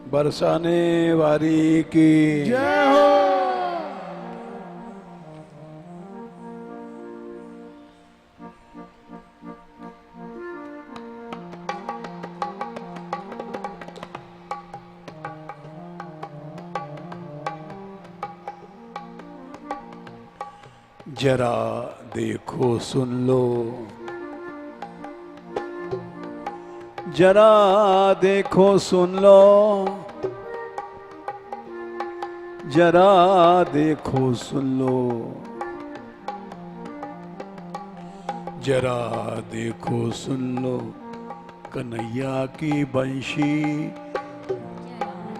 बरसाने वाली की जय हो। जरा देखो सुन लो, जरा देखो सुन लो, जरा देखो सुन लो, जरा देखो सुन लो, कन्हैया की बंशी।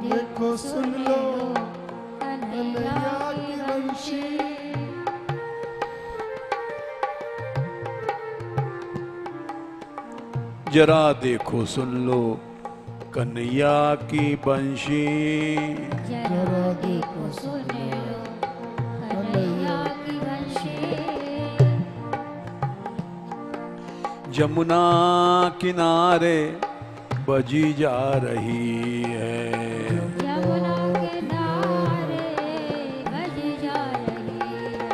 देखो सुन लो कन्हैया की बंशी। जरा देखो सुन लो कन्हैया की बंशी। जरा देखो सुन लो कन्हैया की बंशी। जमुना किनारे बजी जा रही है, यमुना किनारे बजी जा रही है।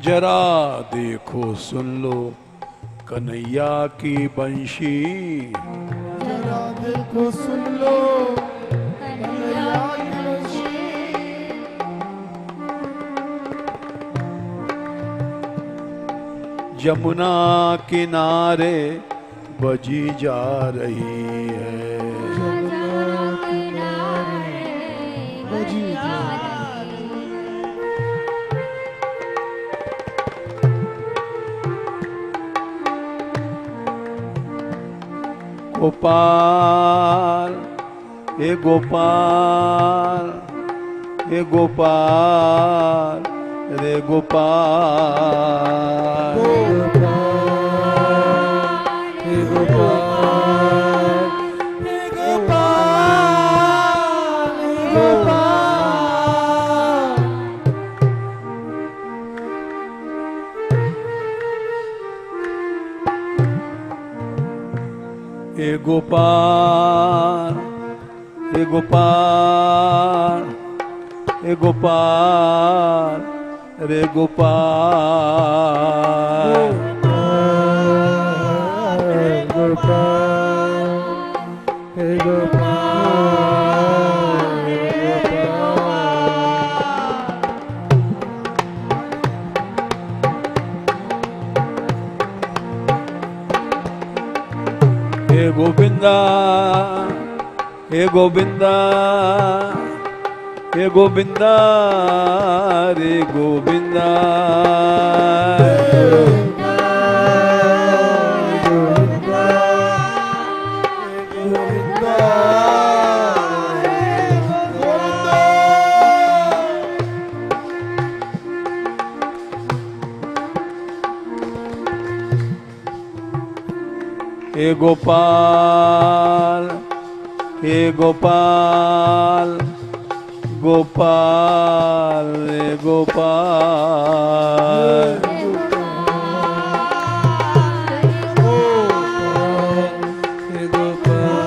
जरा देखो सुन लो कन्हैया की बंशी। जरा देखो सुन लो कन्हैया की बंशी। जमुना किनारे बजी जा रही है, यमुना किनारे बजी जा रही है। गोपाल हे गोपाल, हे गोपाल रे गोपाल। हे गोपाल, हे गोपाल, हे गोपाल। हे गोपाल, हे गोपाल, हे गोपाल रे गोपाल। हे गोपाल, हे गोपाल, हे गोपाल। हे गोविंदा, हे गोविंदा, हे गोविंदा रे गोविंदा। हे गोपाल, हे गोपाल, गोपाल रे गोपाल। हे गोपाल,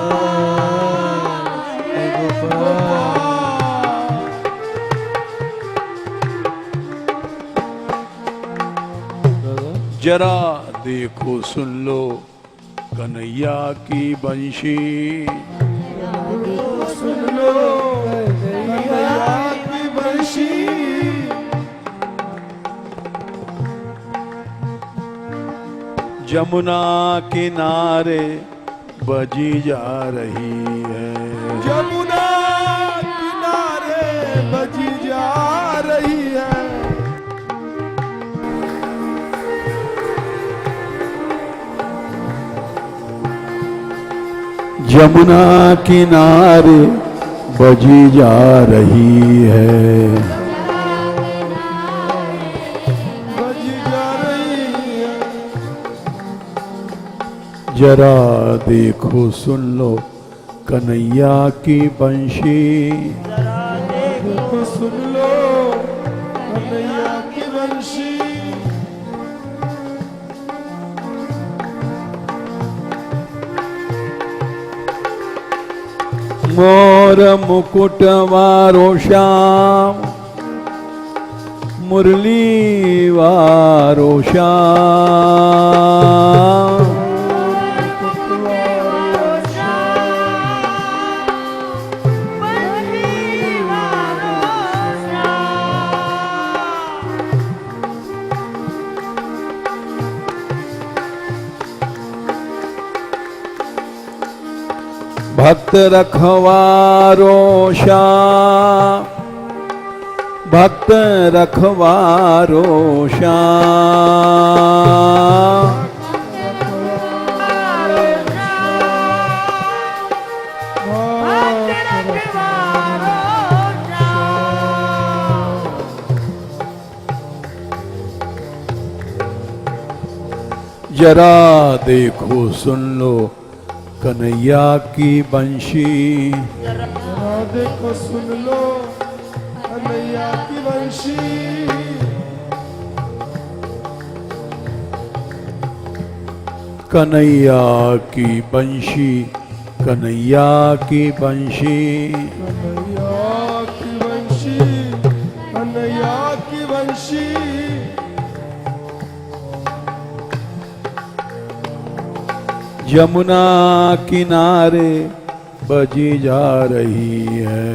हे गोपाल। जरा देखो सुन लो कन्हैया की बंशी। सुन लो कन्हैया की बंशी। जमुना किनारे बजी जा रही है, यमुना किनारे बजी जा रही है। यमुना किनारे बजी जा रही है। बजी जा रही जरा देखो सुन लो कन्हैया की बंशी। देखो सुन लो कन्हैया की बंशी। मोर मुकुट वारो श्याम मुरली वारो श्याम। भक्त रखवारो श्याम भक्त रखवारो श्याम। जरा देखो सुन लो कन्हैया की बंशी। जरा देखो सुन लो कन्हैया की बंशी। कन्हैया की बंशी कन्हैया की बंशी। कन्हैया की बंशी कन्हैया की बंशी। यमुना किनारे बजी जा रही है।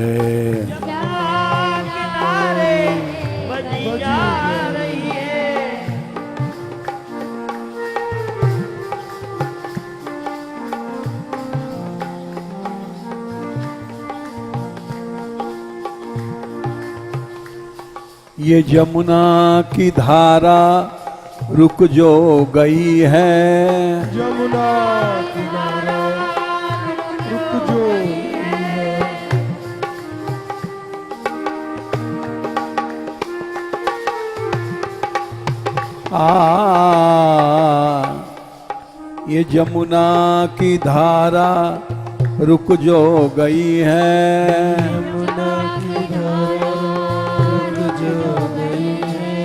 ये जमुना की धारा रुक जो गई है। यमुना की धारा रुक जो है। ये जमुना की धारा रुक जो गई है। यमुना की धारा रुक जो गई है।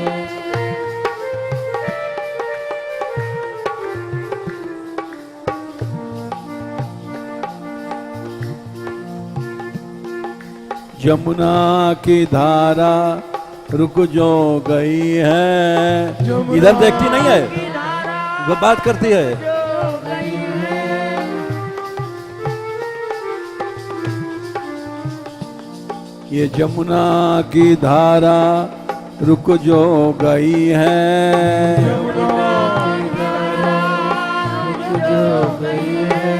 यमुना की धारा रुक जो गई है। इधर देखती नहीं है, वो बात करती है। ये जमुना की धारा रुक जो गई है। यमुना की धारा रुक जो गई है।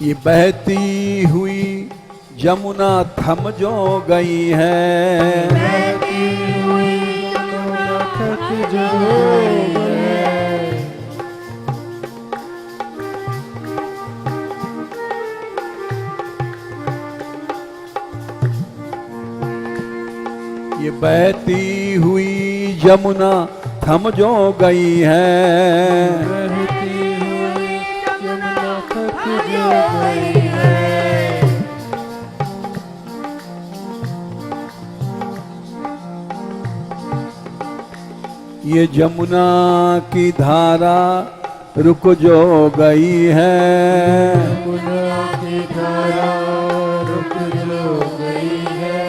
ये बहती हुई जमुना थम जो गई है। बहती हुई यमुना थक जो गई है। ये बहती हुई जमुना थम जो गई है। बहती हुई यमुना थक जो गई है। ये जमुना की धारा रुक जो गई है। यमुना की धारा रुक जो गई है।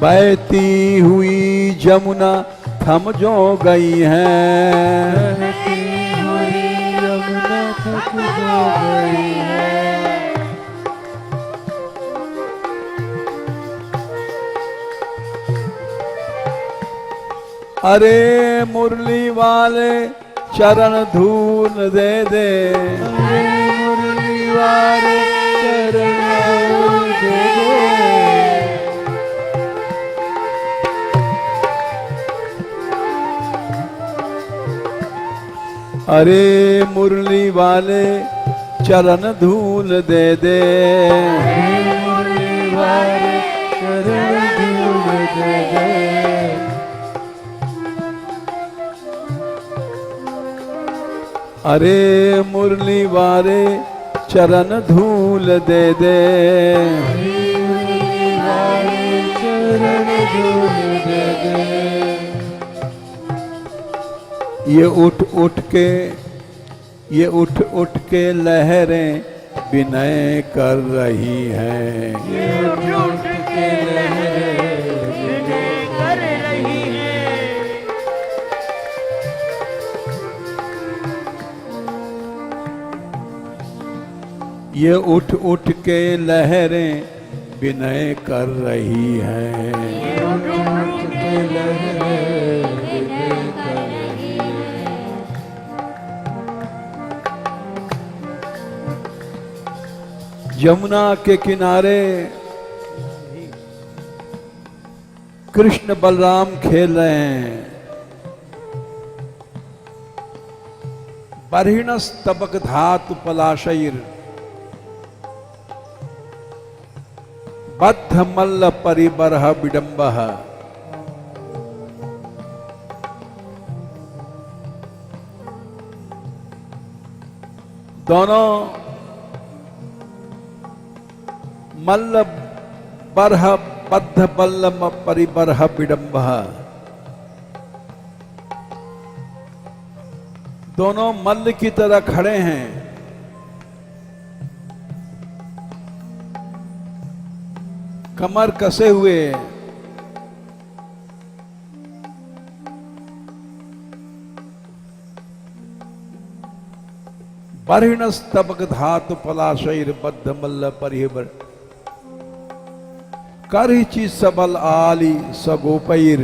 बहती हुई जमुना थम जो गई है। बहती हुई यमुना थक जो गई है। अरे मुरली वाले चरण धूल दे दे। अरे मुरली वाले चरण धूल दे दे। अरे मुरली वाले चरण धूल दे दे। मुरली वाले चरण धूल दे दे। अरे मुरली वारे चरण धूल दे दे, चरण धूल दे दे। ये उठ उठ के लहरें विनय कर रही हैं। ये उठ के लहरें विनय कर रही हैं। ये उठ के लहरें विनय कर रही हैं। ये उठ के लहरें विनय कर रही हैं। यमुना के किनारे कृष्ण बलराम खेल रहे हैं। बर्हिणस तबक धातु पलाशैर बद्ध मल्ल परिबरह विडंबः। दोनों मल्ल बरह बद्ध बल्ल परिबरह विडंबः, दोनों मल्ल की तरह खड़े हैं। कमर कसे हुए, बर्हिणस तबक धातु पलाशैर बद्ध मल्ल परिबर करहिचि सबल आली सगोपैर।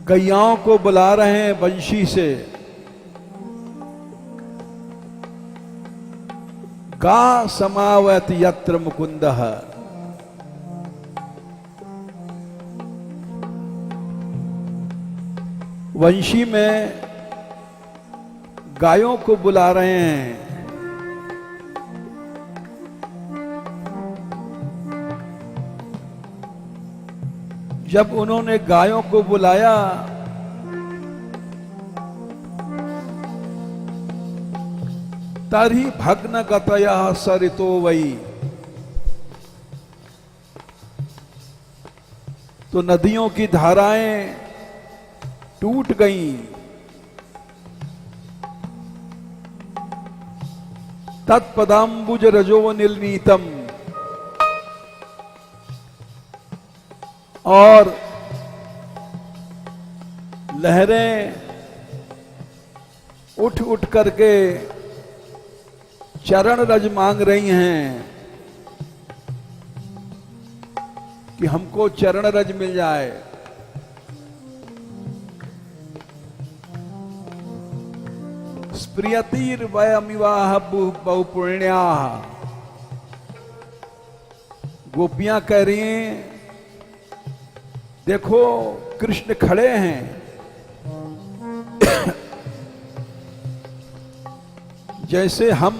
गैयाओं को बुला रहे हैं बंशी से। गा समावत यत्र मुकुंदः। वंशी में गायों को बुला रहे हैं। जब उन्होंने गायों को बुलाया तरी भग्न गतया सरितो वही, तो नदियों की धाराएं टूट गईं। तत्पदाम्बुज रजो निर्नीतम, और लहरें उठ करके चरण रज मांग रही हैं कि हमको चरण रज मिल जाए। स्प्रियतीर वयमिवाह बहुपुण्या। गोपियां कह रही हैं देखो कृष्ण खड़े हैं, जैसे हम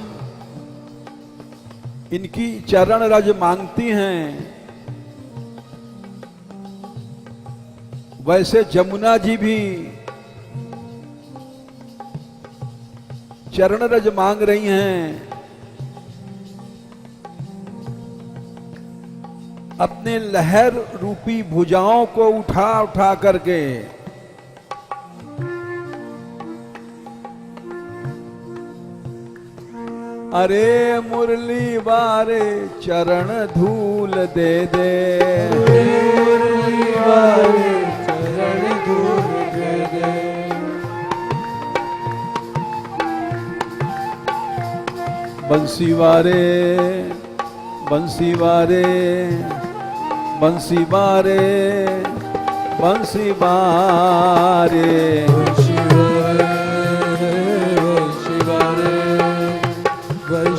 इनकी चरण रज मांगती हैं वैसे जमुना जी भी चरण रज मांग रही हैं। अपने लहर रूपी भुजाओं को उठा करके अरे मुरली वारे चरण धूल दे दे, मुरली वारे चरण धूल दे दे। बंसी वारे बंसी वारे बंसी वारे बंसी वारे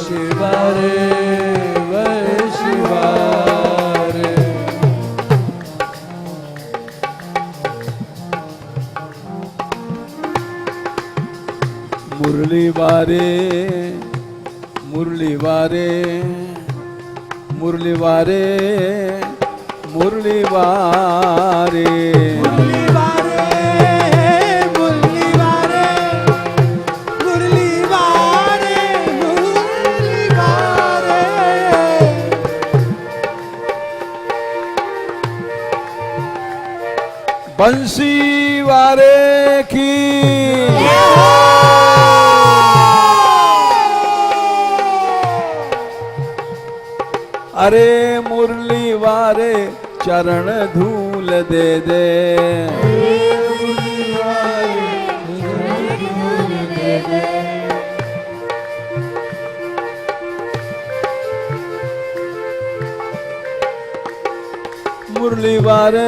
शिवारे शिवारे। मुरली वारे मुरली वारे मुरली वारे मुरली वारे। बंसी वारे की अरे मुरली वारे चरण धूल दे दे मुरली वारे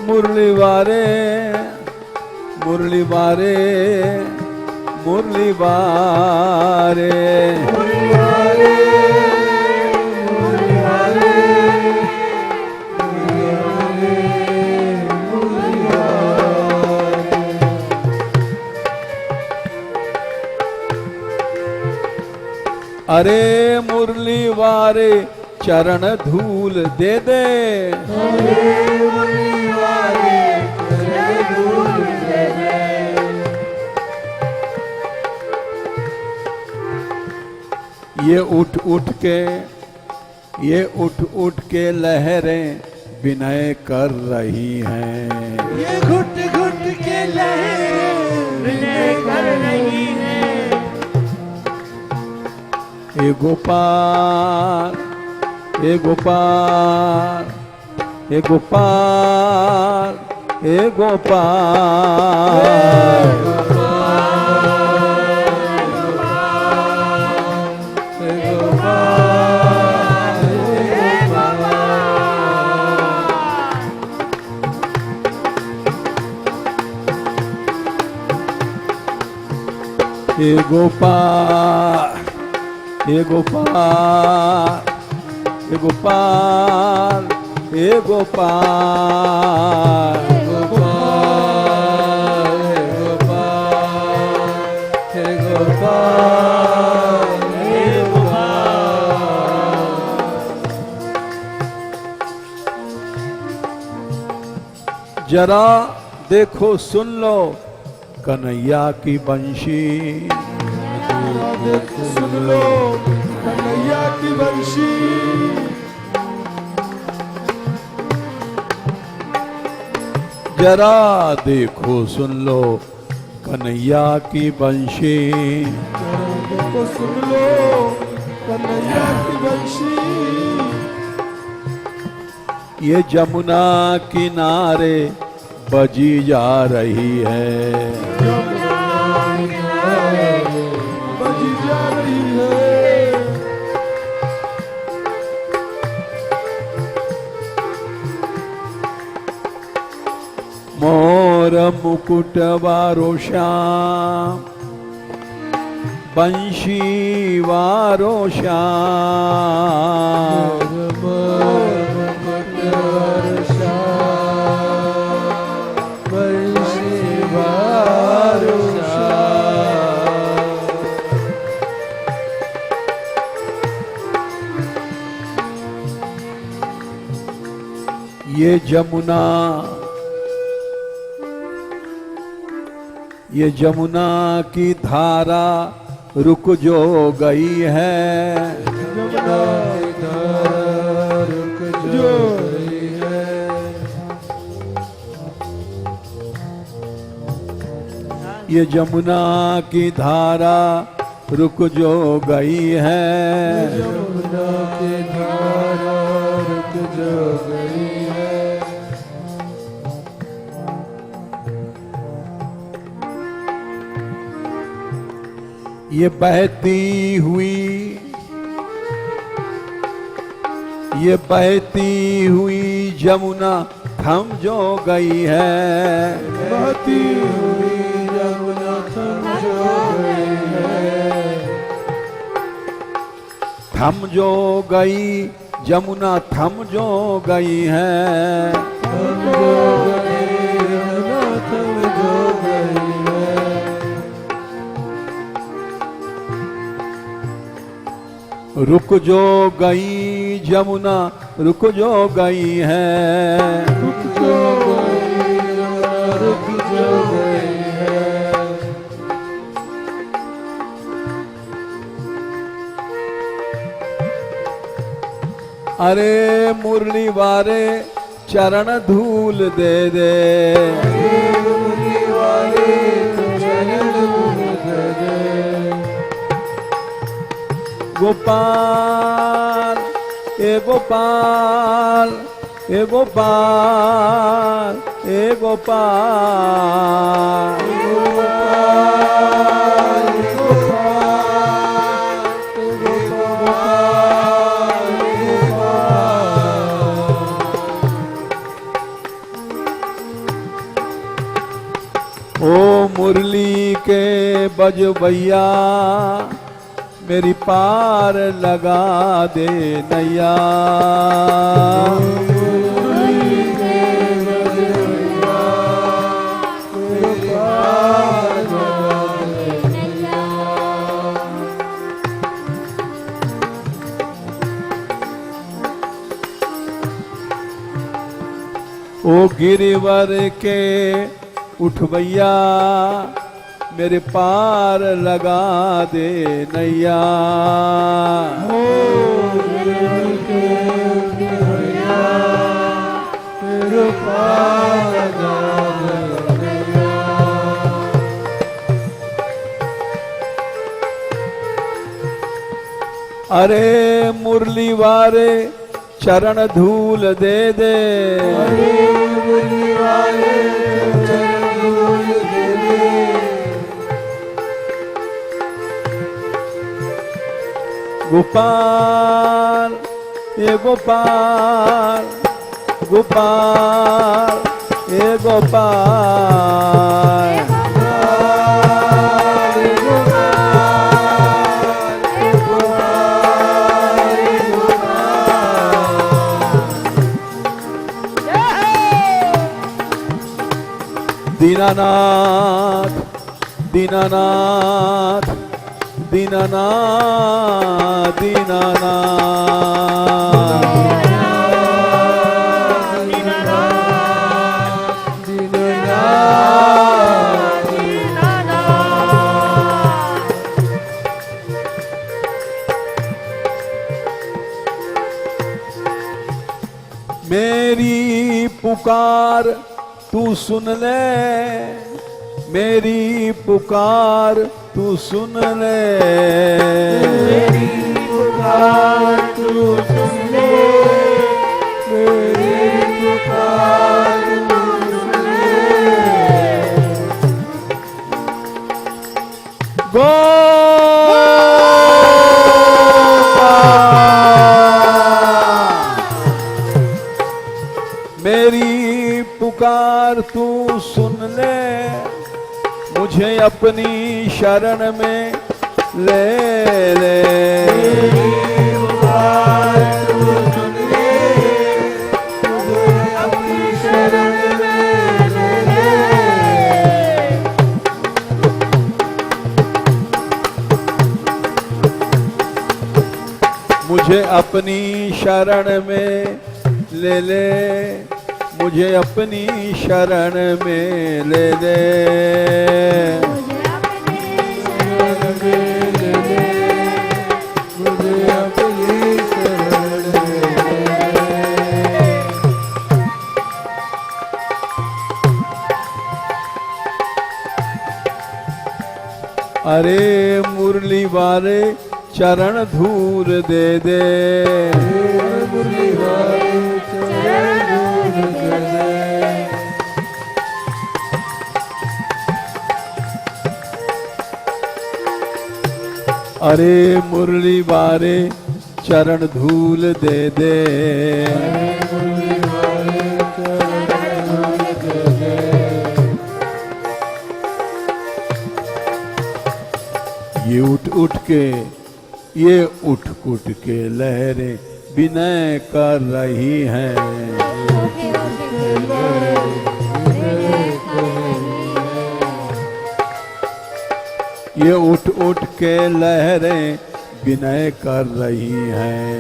मुरली वारे मुरली वारे मुरली वारे अरे मुरली वारे चरण धूल दे दे ये उठ उठ के लहरें विनय कर रही हैं ये घुट घुट के लहरें विनय कर रही हैं हे गोपाल हे गोपाल हे गोपाल हे गोपाल हे गोपाल हे गोपाल हे गोपाल हे गोपाल गोपाल हे गोपाल हे गोपाल जरा देखो सुन लो कन्हैया की बंशी सुन लो कन्हैया की बंशी जरा देखो सुन लो कन्हैया की बंशी देखो सुन लो कन्हैया की बंशी ये जमुना किनारे बजी जा रही है बजी जा रही है मोर मुकुट वारो श्याम बंशी वारो श्याम ये जमुना की धारा रुक जो गई है जमुना की धारा रुक जो गई है ये जमुना की धारा रुक जो गई है जमुना की धारा रुक जो गई है ये बहती हुई जमुना थम जो गई है बहती हुई जमुना थम जो गई है थम जो गई जमुना थम जो गई है थम जो गई जमुना थम जो गई है रुक जो गई जमुना रुक जो गई है रुक जो गई जमुना रुक जो गई है अरे मुरली वारे चरण धूल दे दे। मुरली वाले चरण धूल दे दे। गोपाल ए गोपाल ए गोपाल ए गोपाल ओ मुरली के बजबैया मेरी पार लगा दे नैया। ओ गिरिवर के उठवैया मेरे पार लगा दे नैया। मेरे पार लगा दे नैया। अरे मुरली वारे चरण धूल दे दे। अरे मुरली वाले चरण धूल दे दे। गोपाल ए गोपाल गोपाल ए गोपाल दीनानाथ दीनानाथ दीनानाथ मेरी पुकार तू सुन ले। मेरी पुकार तू सुन ले। मेरी पुकार तू सुन ले। मेरी पुकार तू सुन ले। मेरी पुकार तू सुन ले। मुझे अपनी शरण में ले ले। मेरी पुकार तू सुन ले। मुझे अपनी शरण में ले ले। मुझे अपनी शरण में ले ले। मुझे अपनी शरण में ले ले। मुझे अपने शरण में ले ले। मुझे अपनी शरण में ले ले। अरे मुरली वाले चरण धूल दे दे। मुरली वाले चरण धूल दे दे। अरे मुरली वाले चरण धूल दे दे। मुरली वाले चरण धूल दे दे। ये उठ उठ के ये उठ उठ के लहरें विनय कर रही हैं। ये उठ उठ के लहरें विनय कर रही हैं।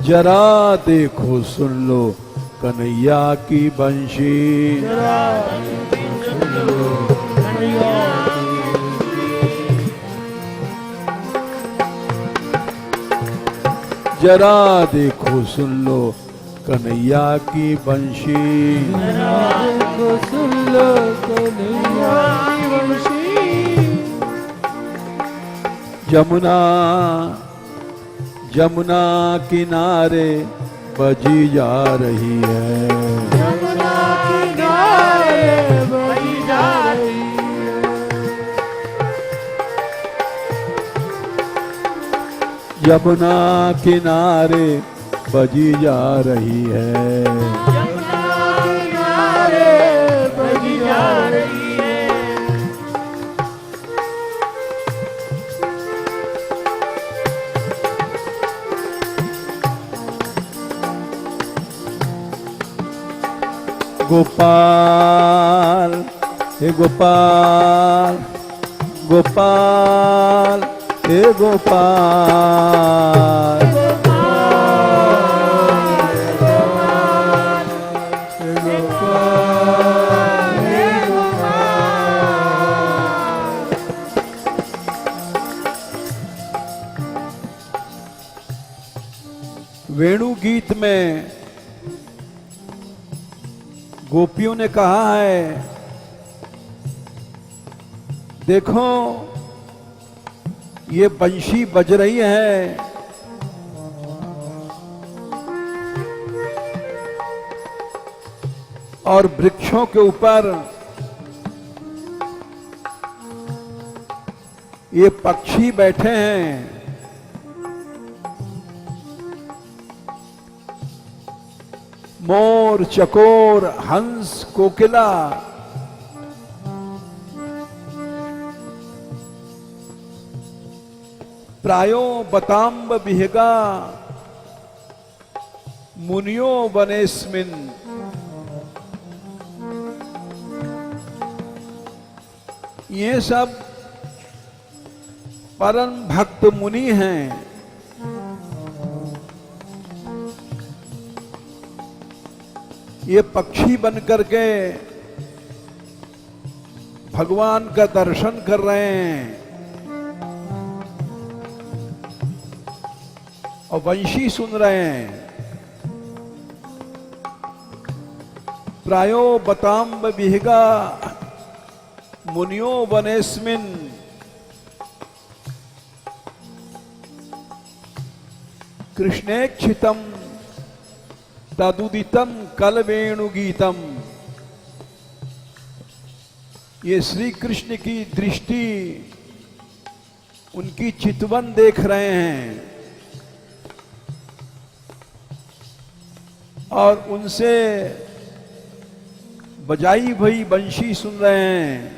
जरा देखो सुन लो कन्हैया की बंशी। जरा देखो सुन लो कन्हैया की बंशी। देखो सुन लो कन्हैया की बंशी। जमुना जमुना किनारे बजी जा रही है। यमुना किनारे बजी जा रही है। यमुना किनारे बजी जा रही है। यमुना किनारे बजी जा रही है। गोपाल हे गोपाल गोपाल हे गोपाल वेणु गीत में गोपियों ने कहा है, देखो ये बंशी बज रही है और वृक्षों के ऊपर ये पक्षी बैठे हैं। मोर, चकोर, हंस, कोकिला प्रायो बताम्ब विहगा मुनियो वनेस्मिन। ये सब परम भक्त मुनि हैं। ये पक्षी बनकर के भगवान का दर्शन कर रहे हैं और वंशी सुन रहे हैं। प्रायो बताम्ब विहगा मुनियो वनेस्मिन। कृष्णेक्षितम तदुदितम कलवेणुगीतम। ये श्री कृष्ण की दृष्टि उनकी चितवन देख रहे हैं और उनसे बजाई हुई बंशी सुन रहे हैं।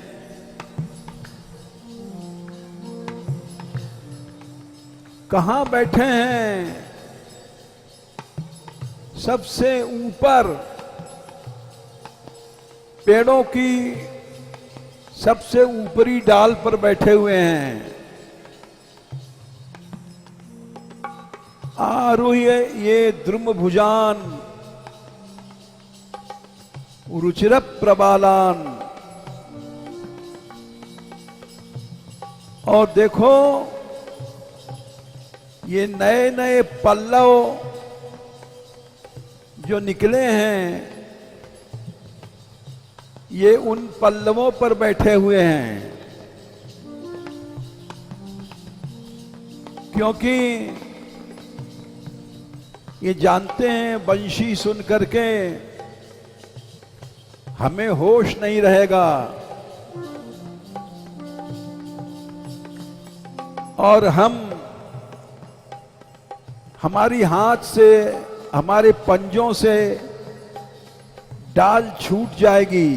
कहां बैठे हैं? सबसे ऊपर पेड़ों की सबसे ऊपरी डाल पर बैठे हुए हैं। आरूह्य ये द्रुम भुजान रुचिर प्रबालान। और देखो ये नए नए पल्लव जो निकले हैं, ये उन पल्लवों पर बैठे हुए हैं। क्योंकि ये जानते हैं बंशी सुन करके हमें होश नहीं रहेगा और हमारी हाथ से, हमारे पंजों से डाल छूट जाएगी।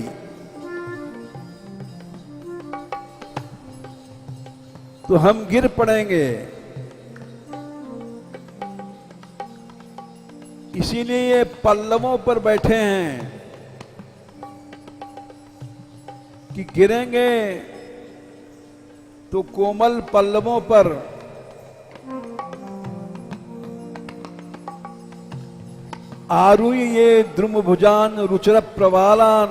तो हम गिर पड़ेंगे। इसीलिए ये पल्लवों पर बैठे हैं कि गिरेंगे तो कोमल पल्लवों पर आरूह्य ये द्रुम भुजान रुचिर प्रवालान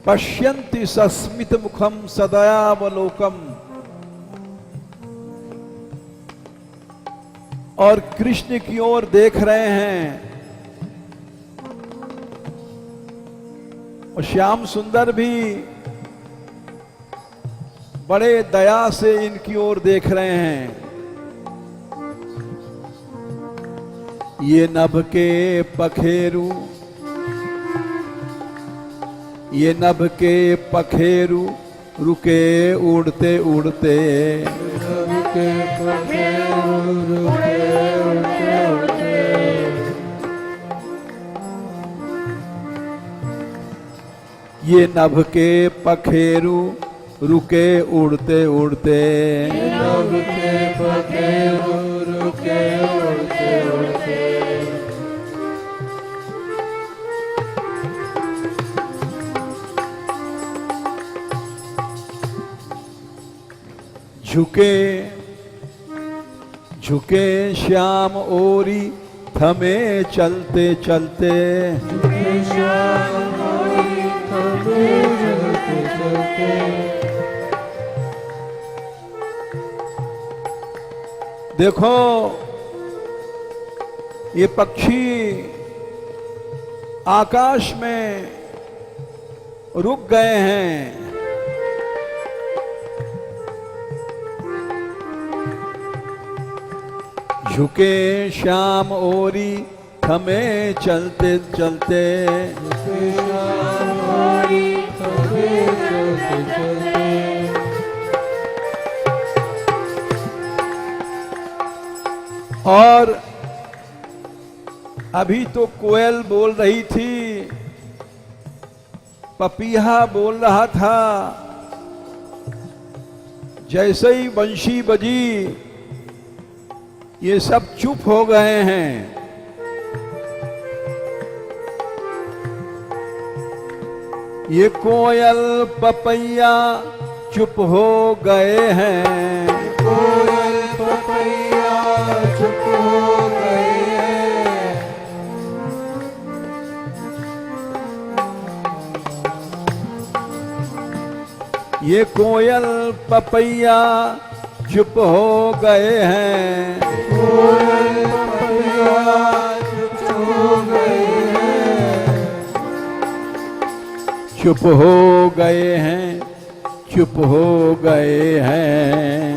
पश्यन्ति सस्मित मुखम सदयावलोकम। और कृष्ण की ओर देख रहे हैं। और श्याम सुंदर भी बड़े दया से इनकी ओर देख रहे हैं। ये नभ के पखेरु, ये नभ के पखेरु रुके उड़ते उड़ते। नभ के पखेरु रुके उड़ते उड़ते। ये नभ के पखेरु रुके उड़ते उड़ते। नभ के पखेरु रुके उड़ते उड़ते। झुके झुके श्याम ओरी थमे चलते चलते। झुके श्याम ओरी थमे चलते चलते। देखो ये पक्षी आकाश में रुक गए हैं। झुके श्याम ओरी थमे चलते चलते। झुके श्याम ओरी थमे चलते चलते। और अभी तो कोयल बोल रही थी, पपीहा बोल रहा था। जैसे ही बंशी बजी ये सब चुप हो गए हैं। ये कोयल पपैया चुप हो गए हैं। कोयल पपैया चुप हो गए हैं। ये कोयल पपैया चुप हो गए हैं। कोयल पपैया चुप हो गए हैं। चुप हो गए हैं, चुप हो गए हैं।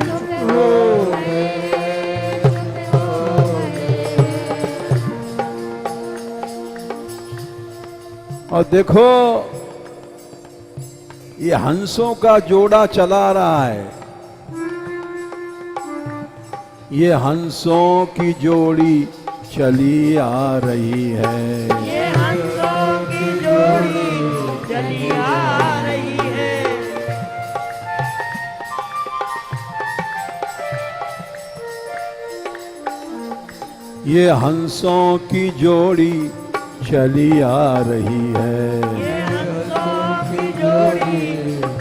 और देखो ये हंसों का जोड़ा चला रहा है। ये हंसों की जोड़ी चली आ रही है। ये हंसों की जोड़ी चली आ रही है। ये हंसों की जोड़ी चली आ रही है। ये हंसों की जोड़ी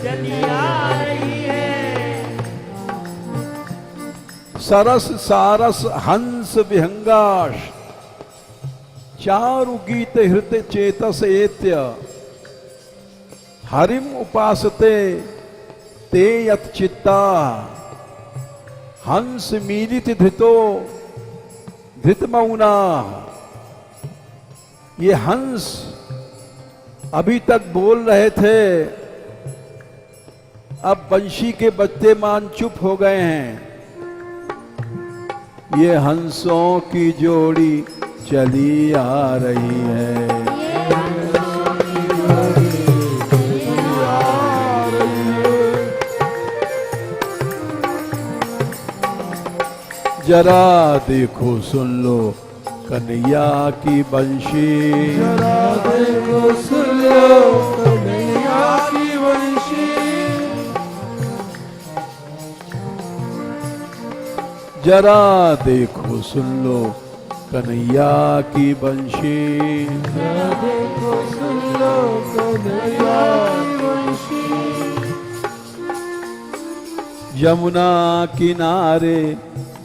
चली आ रही है। सरस सारस हंस विहंगाश चारु गीत हृत चेतस एत्य। हरिम उपासते ते यत चित्ता। हंस मीलित धृतो धृतमौना। ये हंस अभी तक बोल रहे थे, अब बंशी के बजते मान चुप हो गए हैं। ये हंसों की जोड़ी चली आ रही है। जरा देखो सुन लो कन्हैया की बंशी। जरा देखो सुन लो कन्हैया की बंशी। जरा देखो सुन लो कन्हैया की बंशी। जरा देखो सुन लो कन्हैया की बंशी। यमुना किनारे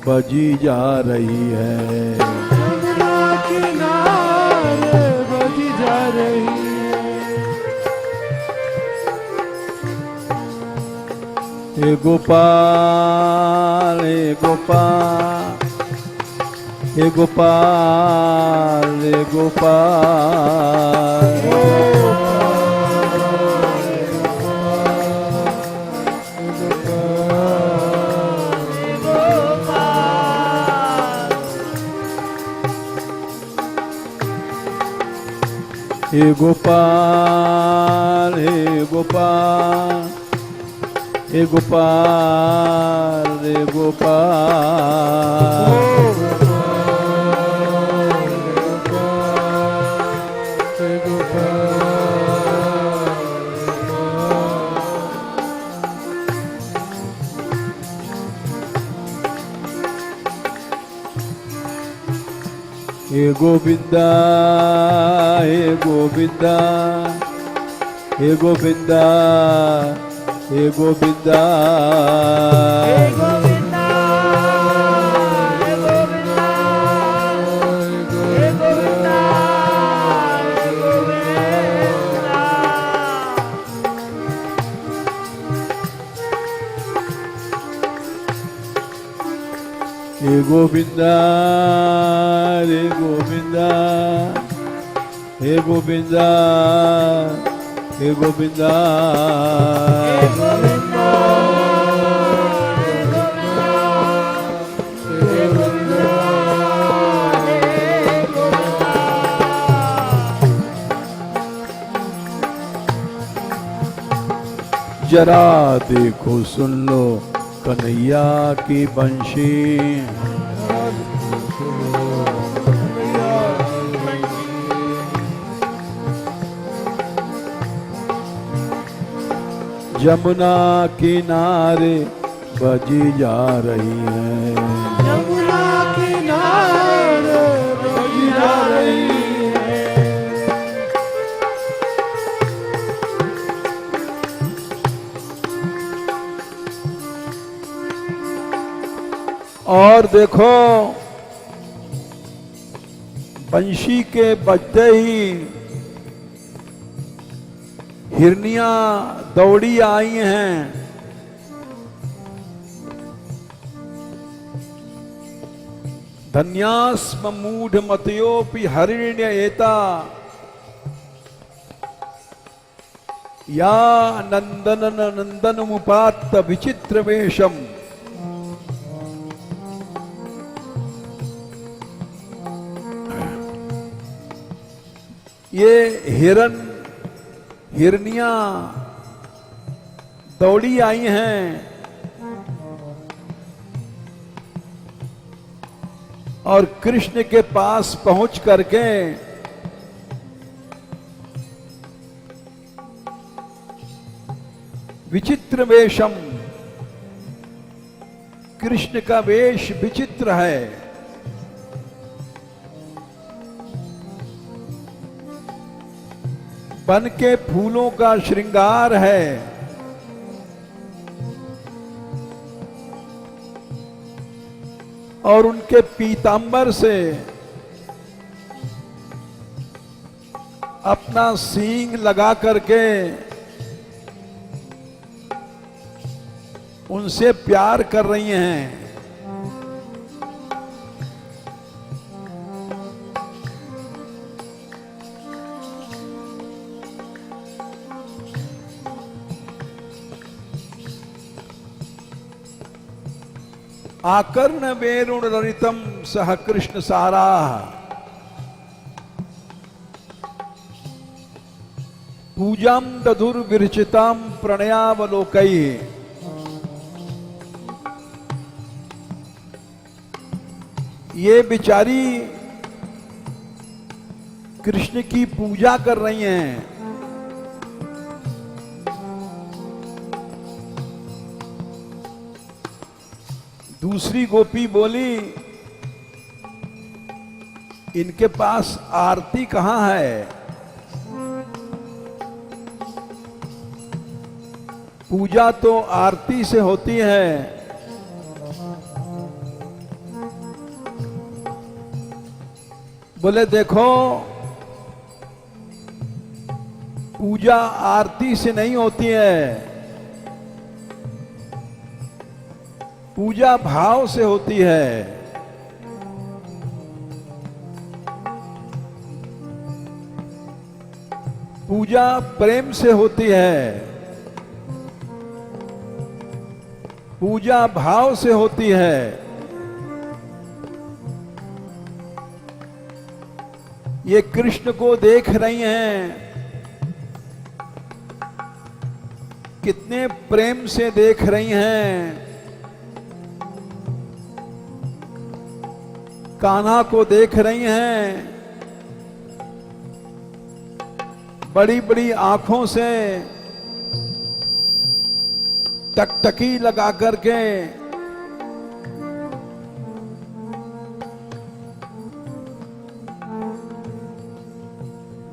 बजी जा रही है। यमुना किनारे बजी जा रही है। हे गोपाल हे गोपाल हे गोपाल हे गोपाल हे गोपाल हे गोपाल हे गोपाल हे गोपाल हे गोविंदा हे गोविंदा हे गोविंदा हे गोविंदा हे गोविंदा हे गोविंदा हे गोविंदा हे गोविंदा हे गोविंदा हे गोविंदा हे गोविंदा हे गोविंदा जरा देखो सुन लो कन्हैया की बंशी जमुना किनारे बजी जा रही है यमुना किनारे बजी जा रही है और देखो बंशी के बजते ही हिरनियां दौड़ी आई हैं धन्यास्म मूढ़ मतयोपि हरिण्य एता या नंदन नंदन मुपात्त विचित्र वेशम ये हिरनियां दौड़ी आई हैं और कृष्ण के पास पहुंच करके विचित्र वेशम कृष्ण का वेश विचित्र है बन के फूलों का श्रृंगार है और उनके पीतांबर से अपना सींग लगा करके उनसे प्यार कर रही हैं आकर्ण वेरुण ललितम सह कृष्ण सारा पूजाम दधुर्विरचिताम प्रणयावलोकई ये बिचारी कृष्ण की पूजा कर रही हैं दूसरी गोपी बोली इनके पास आरती कहां है पूजा तो आरती से होती है बोले देखो पूजा आरती से नहीं होती है पूजा भाव से होती है पूजा प्रेम से होती है, पूजा भाव से होती है। ये कृष्ण को देख रही हैं, कितने प्रेम से देख रही हैं। कान्हा को देख रही हैं, बड़ी बड़ी आंखों से टकटकी लगा करके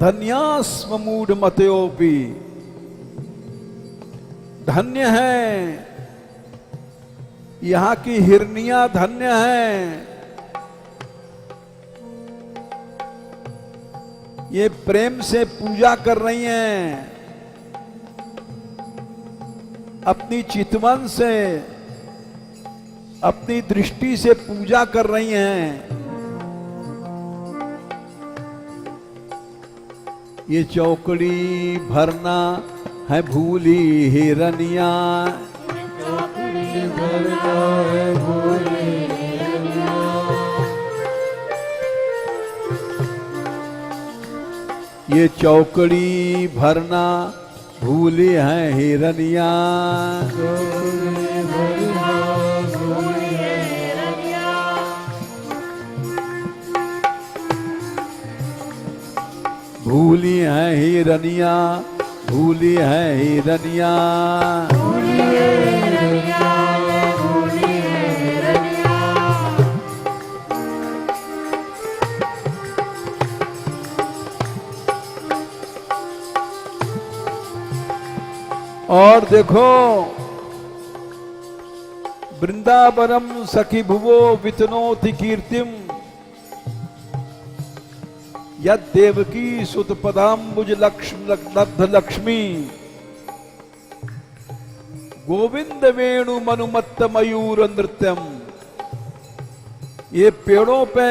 धन्यास्म मूढ़ मतयोपी, धन्य है यहां की हिरनियां, धन्य है। ये प्रेम से पूजा कर रही हैं, अपनी चितवन से, अपनी दृष्टि से पूजा कर रही हैं। ये चौकड़ी भरना है भूली हिरनिया, चौकड़ी भरना है भूली हिरनिया, ये चौकड़ी भरना भूली है हिरनिया, चौकड़ी भरना भूली हिरनिया, भूली है हिरनिया, भूली है हिरनिया। भूली है हिरनिया, भूली है हिरनिया। और देखो, वृंदावनम सखी भुवो वितनोति कीर्तिम, यद देवकी सुत पदाम्बुज लब्ध लक्ष्मी, गोविंद वेणु मनुमत्त मयूर नृत्यम। ये पेड़ों पे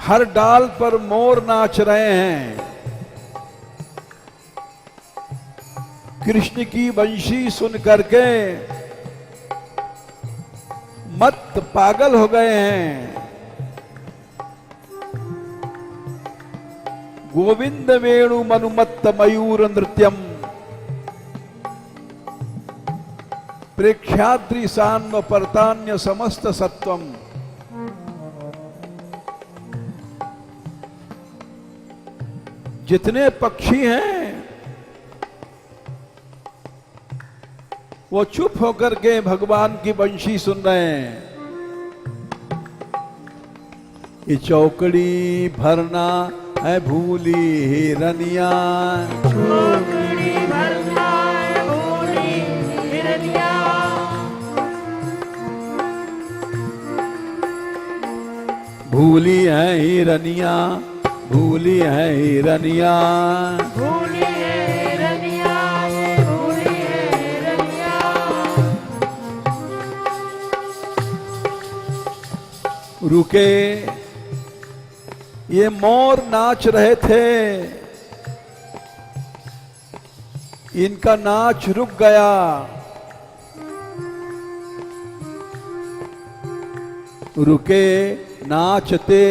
हर डाल पर मोर नाच रहे हैं। कृष्ण की वंशी सुन करके मत पागल हो गए हैं। गोविंद वेणु मनुमत्त मयूर नृत्यम, प्रेक्षाद्रि सान्व परतान्य समस्त सत्वम। जितने पक्षी हैं वो चुप होकर के भगवान की वंशी सुन रहे हैं। ये चौकड़ी भरना है भूली हिरनिया, चौकड़ी भरना है भूली हिरनिया। भूली है हिरनिया, भूली है हिरनिया। भूली है हिरनिया, भूली है हिरनिया। रुके, ये मोर नाच रहे थे, इनका नाच रुक गया। रुके नाचते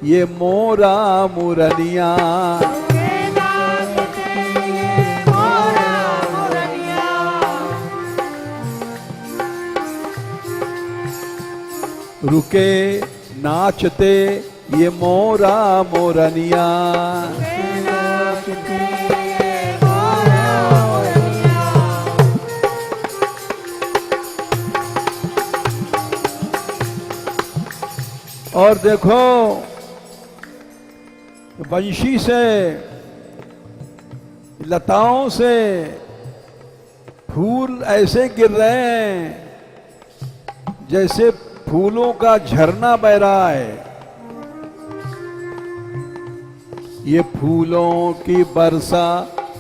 ये मोरा मुरनिया, रुके नाचते ये मोरा मुरनिया। रुके नाचते ये मोरा मोरनिया। रुके नाचते ये मोरा मुरनिया। और देखो, वंशी से, लताओं से फूल ऐसे गिर रहे हैं जैसे फूलों का झरना बह रहा है। ये फूलों की वर्षा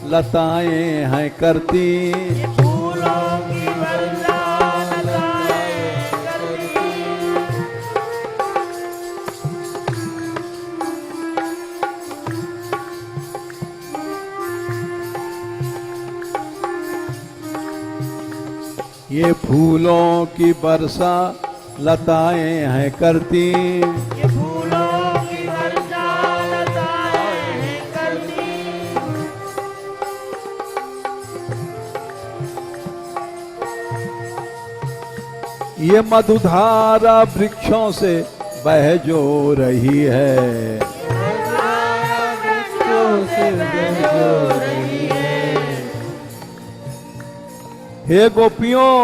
लताएं हैं करती, ये फूलों की वर्षा लताएं करती। ये फूलों की वर्षा लताएं हैं करती, ये फूलों की वर्षा लताएं हैं करती। ये मधुधारा वृक्षों से बह जो रही है, वृक्षों से बह जो रही है। हे गोपियों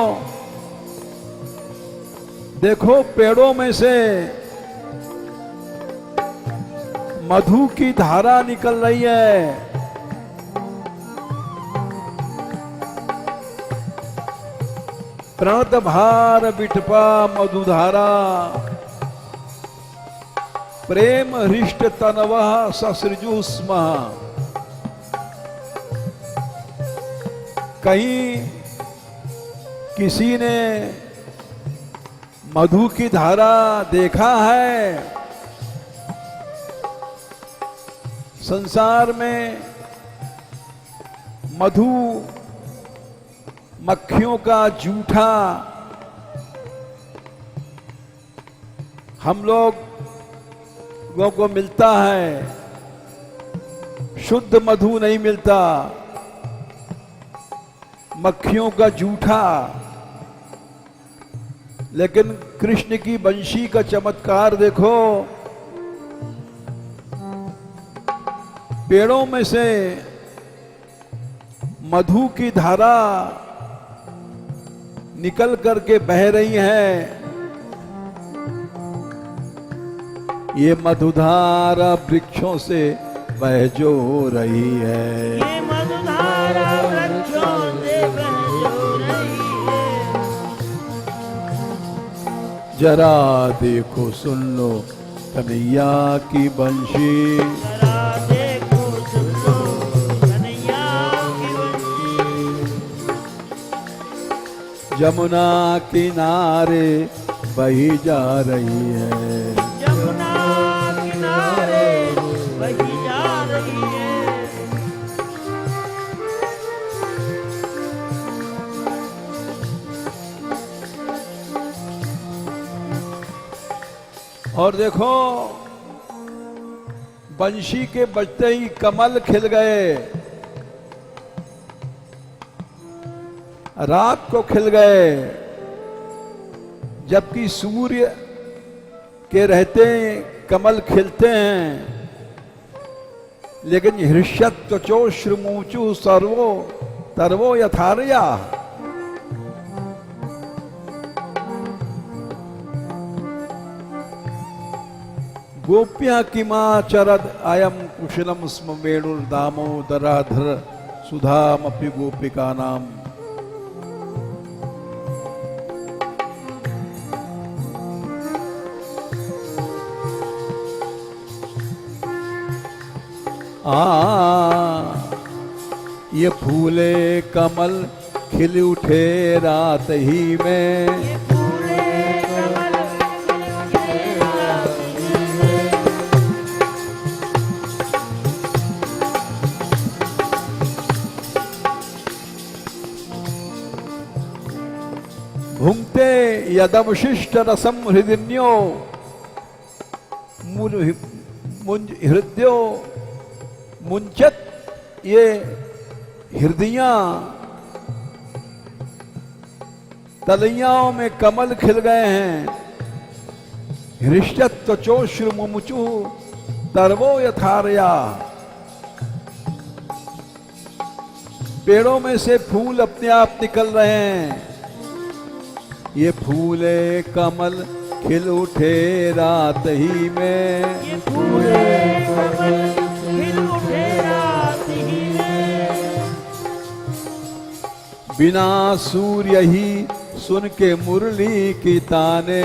देखो पेड़ों में से मधु की धारा निकल रही है। प्रणत भार बिटपा मधुधारा, प्रेम हृष्ट तनवः ससृजु स्म। कहीं किसी ने मधु की धारा देखा है? संसार में मधु मक्खियों का जूठा हम लोगों को मिलता है, शुद्ध मधु नहीं मिलता, मक्खियों का जूठा। लेकिन कृष्ण की बंशी का चमत्कार देखो, पेड़ों में से मधु की धारा निकल करके बह रही है। ये मधुधारा वृक्षों से बह जो रही है, ये मधुधारा वृक्षों से बह जो रही है। जरा देखो सुन लो कन्हैया की बंशी, जरा देखो सुन लो कन्हैया की बंशी। यमुना किनारे बही जा रही है, यमुना किनारे बही जा रही है। और देखो बंशी के बजते ही कमल खिल गए, रात को खिल गए। जबकि सूर्य के रहते कमल खिलते हैं, लेकिन हृष्यत्वचो श्रुमूचु सर्वो तरवो यथार्या। गोप्या किमाचरद अयम कुशलम स्म वेणुर्दामोदराधर सुधामपि गोपिकानाम। ये फूले कमल खिल उठे रात ही में, ये फूले कमल खिल उठे रात ही में। भुंक्ते यदवशिष्ट रसम हृदिन्यो हृदयो मुंचत। ये हृदयां तलैयाओं में कमल खिल गए हैं। हृष्यत्वचो श्रुमुचु तरवो यथार्या। पेड़ों में से फूल अपने आप निकल रहे हैं। ये फूले कमल खिल उठे रात ही में, ये फूले कमल खिल उठे रात ही में। बिना सूर्य ही सुन के मुरली की ताने,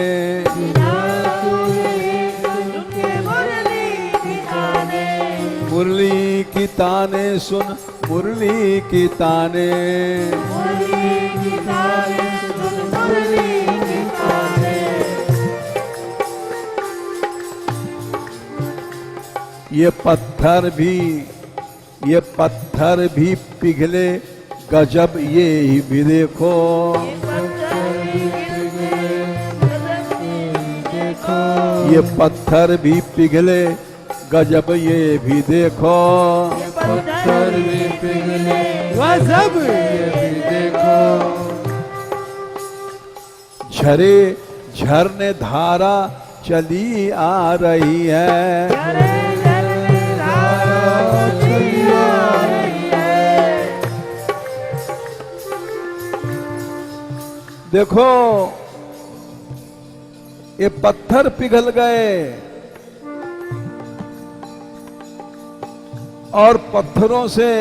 बिना सूर्य सुन के मुरली की ताने। मुरली की ताने सुन मुरली की ताने। मुरली की ताने सुन मुरली की ताने। ये पत्थर भी पिघले गजब ये ही भी देखो। ये पत्थर ये पत्थर भी पिघले गजब ये भी देखो, पत्थर भी पिघले गजब ये भी देखो, झरे झरने धारा चली आ रही है, चली आ रही है। देखो ये पत्थर पिघल गए और पत्थरों से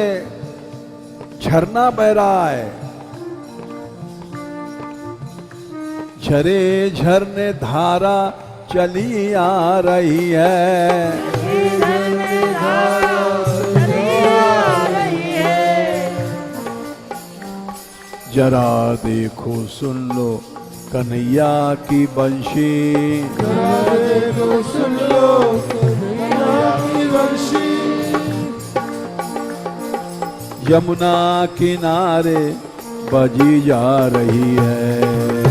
झरना बह रहा है, झरे झरने धारा चली आ रही है, जरा देखो सुन लो कन्हैया की बंशी, देखो सुन लो कन्हैया की बंशी, यमुना किनारे बजी जा रही है,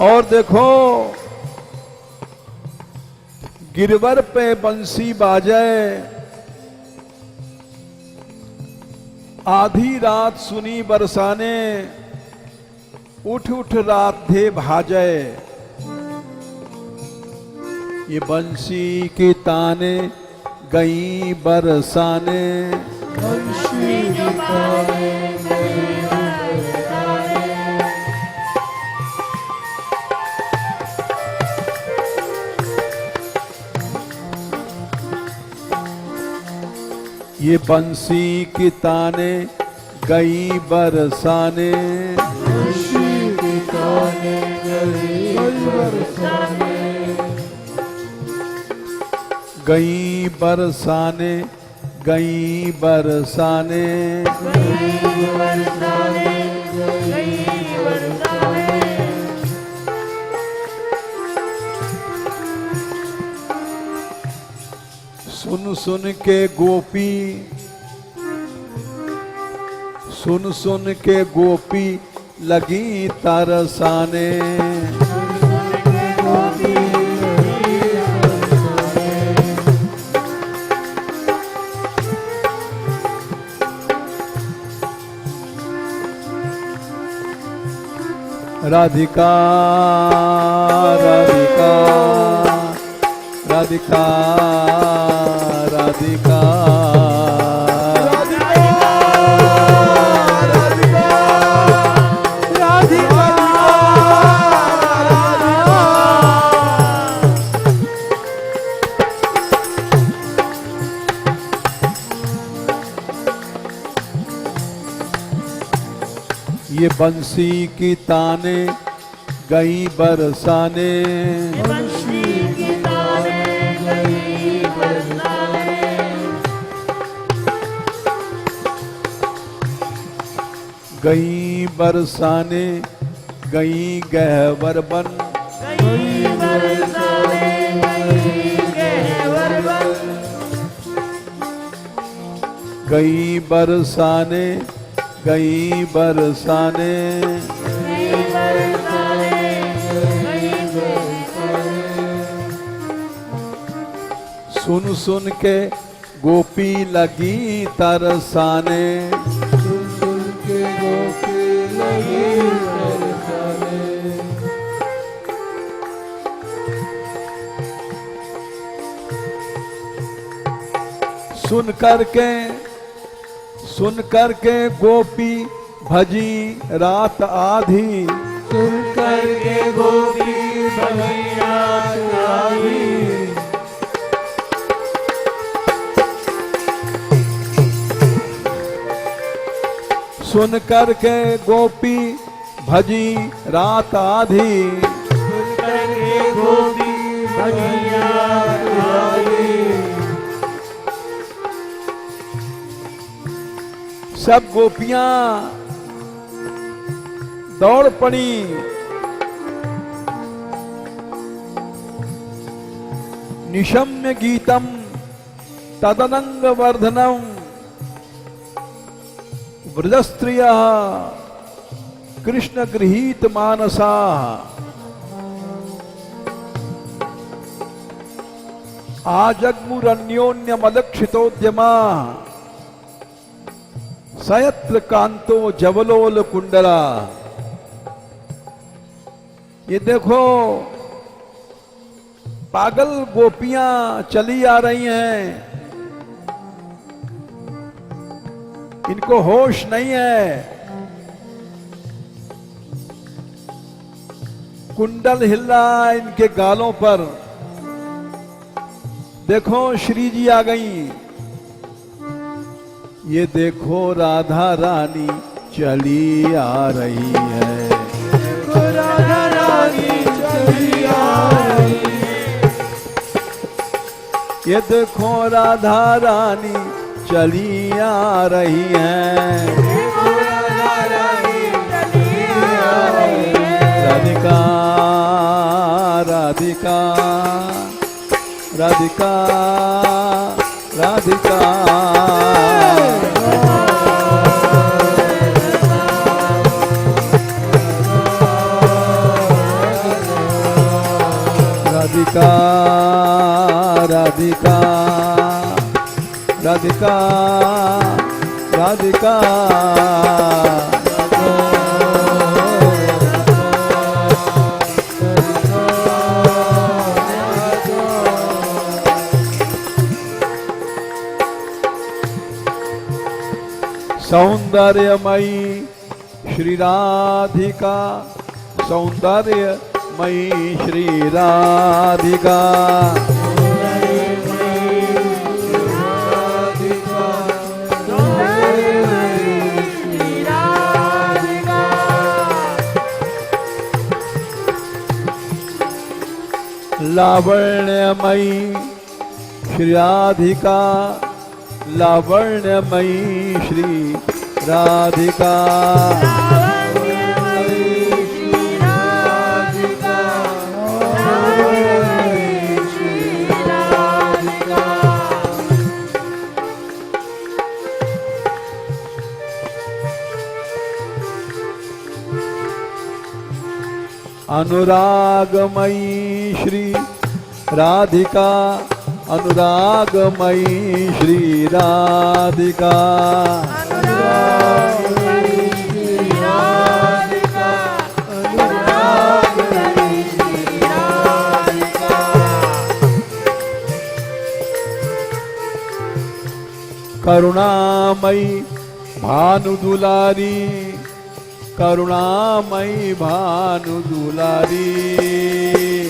और देखो गिरवर पे बंसी बाजे, आधी रात सुनी बरसाने, उठ उठ रात थे भाजे, ये बंसी की ताने गई बरसाने, बंशी की ताने गई बरसाने, ये बंसी की ताने गई बरसाने, बंशी की ताने गई बरसाने, गई बरसाने गई बरसाने, सुन सुन के गोपी, सुन सुन के गोपी लगी तरसाने, राधिका राधिका राधिका राधिका ये बंसी की ताने गई बरसाने, बंसी की ताने गई बरसाने, गई बरसाने गई गहवर बन, गई बरसाने गई गहवर बन, गई बरसाने गई बरसाने, गई बरसाने गई बरसाने, सुन सुन के गोपी लगी तरसाने, सुन सुन के गोपी लगी तरसाने, सुन करके गोपी भजी रात आधी, सुन करके गोपी भैया आई, सुन करके गोपी भजी रात आधी, सुन करके गोपी भैया आई, सब गोपियां दौड़ पड़ी, निशम्य गीतम तदनंग वर्धनम व्रजस्त्रिया कृष्ण गृहीत मानसा आजग्मुरन्योन्यमलक्षितोद्यमा सयत्र कांतो जवलोल कुंडला। ये देखो पागल गोपियां चली आ रही हैं, इनको होश नहीं है। कुंडल हिल रहा है इनके गालों पर। देखो श्री जी आ गई। ये देखो राधा रानी चली आ रही है, देखो राधा रानी चली आ रही है, ये देखो राधा रानी चली आ रही है, देखो राधा रानी चली आ रही है। राधिका राधिका राधिका राधिका राधिका राधिका राधिका राधिका सौंदर्यमयी श्री राधिका, सौंदर्यमयी श्री राधिका, लावण्यमयी श्री राधिका, लावण्यमयी श्री राधिका, अनुरागमयी श्री राधिका, अनुरागमयी श्री राधिका, अनुरागमयी श्री राधिका, अनुरागमयी श्री राधिका। करुणामयी भानुदुलारी, करुणामयी भानुदुलारी,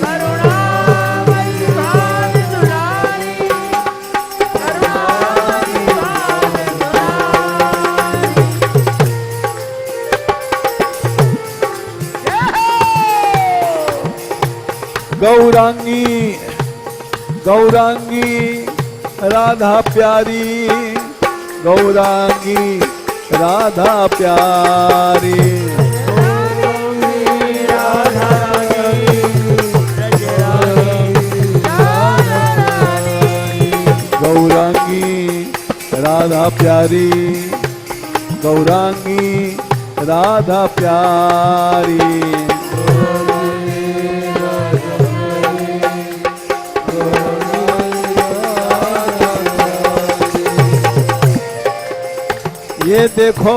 करुणामयी भानुदुलारी, करुणामयी भानुदुलारी। गौरांगी गौरांगी राधा प्यारी, गौरांगी राधा प्यारी, गौरांगी राधा प्यारी, गौरांगी राधा प्यारी। ये देखो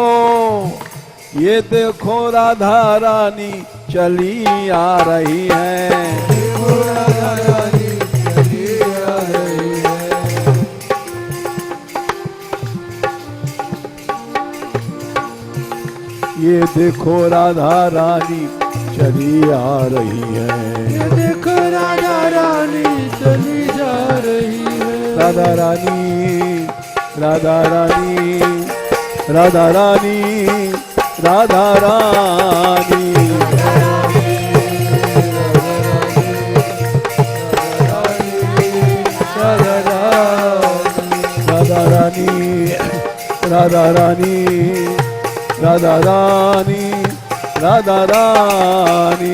राधा रानी चली आ रही है, देखो राधा रानी चली आ रही है। ये देखो राधा रानी चली आ रही है, ये देखो राधा रानी चली जा रही है। राधा रानी राधा रानी राधा रानी राधा रानी राधा रानी राधा रानी राधा रानी राधा रानी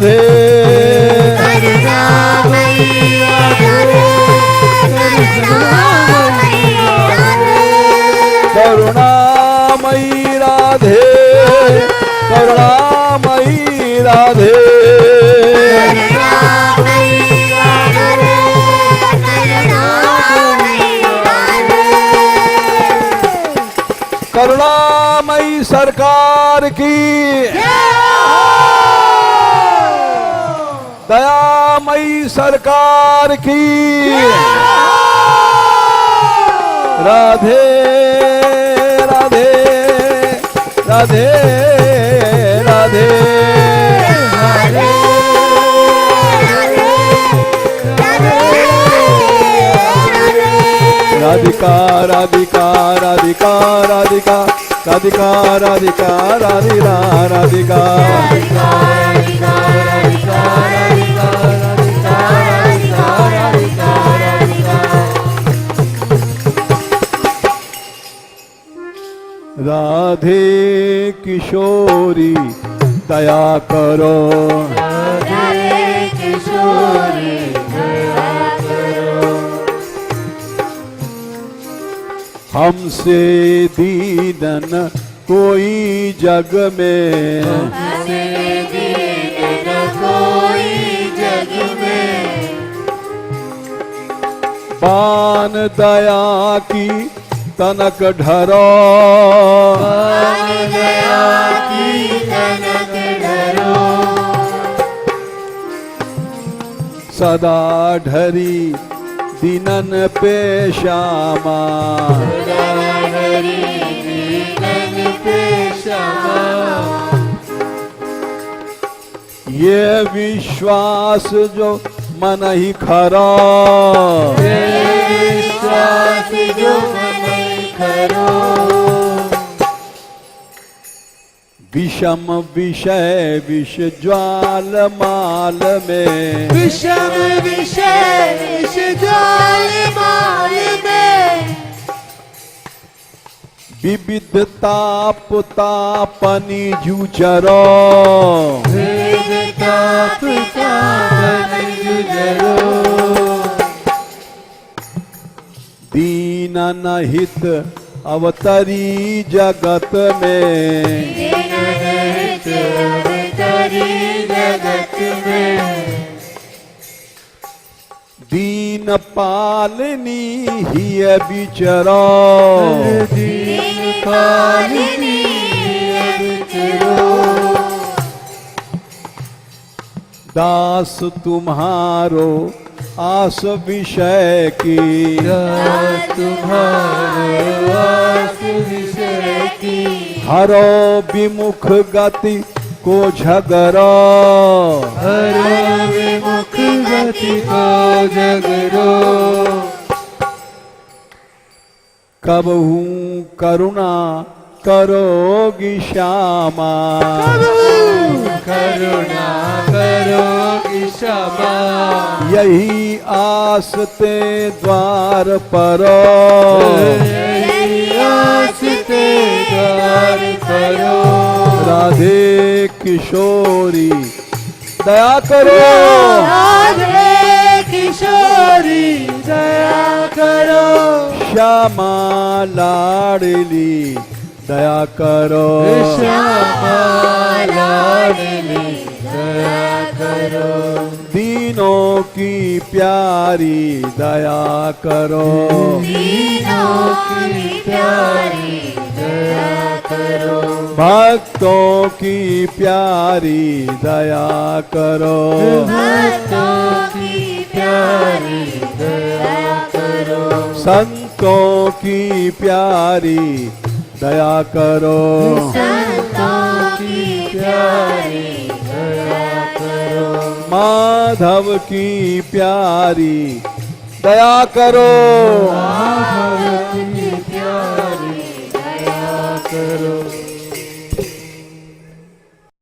राधे करुणामयी राधे करुणामयी राधे करुणामयी सरकार की दयामयी सरकार की राधे राधे राधे राधे राधिका राधिका राधिका राधिका राधिका राधिका राधिका राधिका राधे किशोरी दया करो हमसे दीनन कोई जग में पान दया की तनक ढरो सदा ढरी दिनन पे श्यामा ये विश्वास जो मन ही खरा विषम विषय विष ज्वाल माल में विषम विषय विष ज्वाल माल में विविध ताप तापनी जूझरो दीन नहित अवतरी जगत में दीन पालनी ही बिचरो दास तुम्हारो आस विषय की हरो विमुख गति को झगरो विमुख गति को झगरो कबहू करुणा करोगी श्यामा करुणा करोगी क्षमा यही आस ते द्वार परो आसते द्वार करो राधे किशोरी दया करो राधे किशोरी दया करो श्यामा लाडली दया करो श्यामा लाडली दया करो दीनों की प्यारी दया करो दीनों की प्यारी दया करो भक्तों की प्यारी दया करो भक्तों की प्यारी दया करो संतों की प्यारी दया करो संतों की प्यारी दया करो माधव की प्यारी दया करो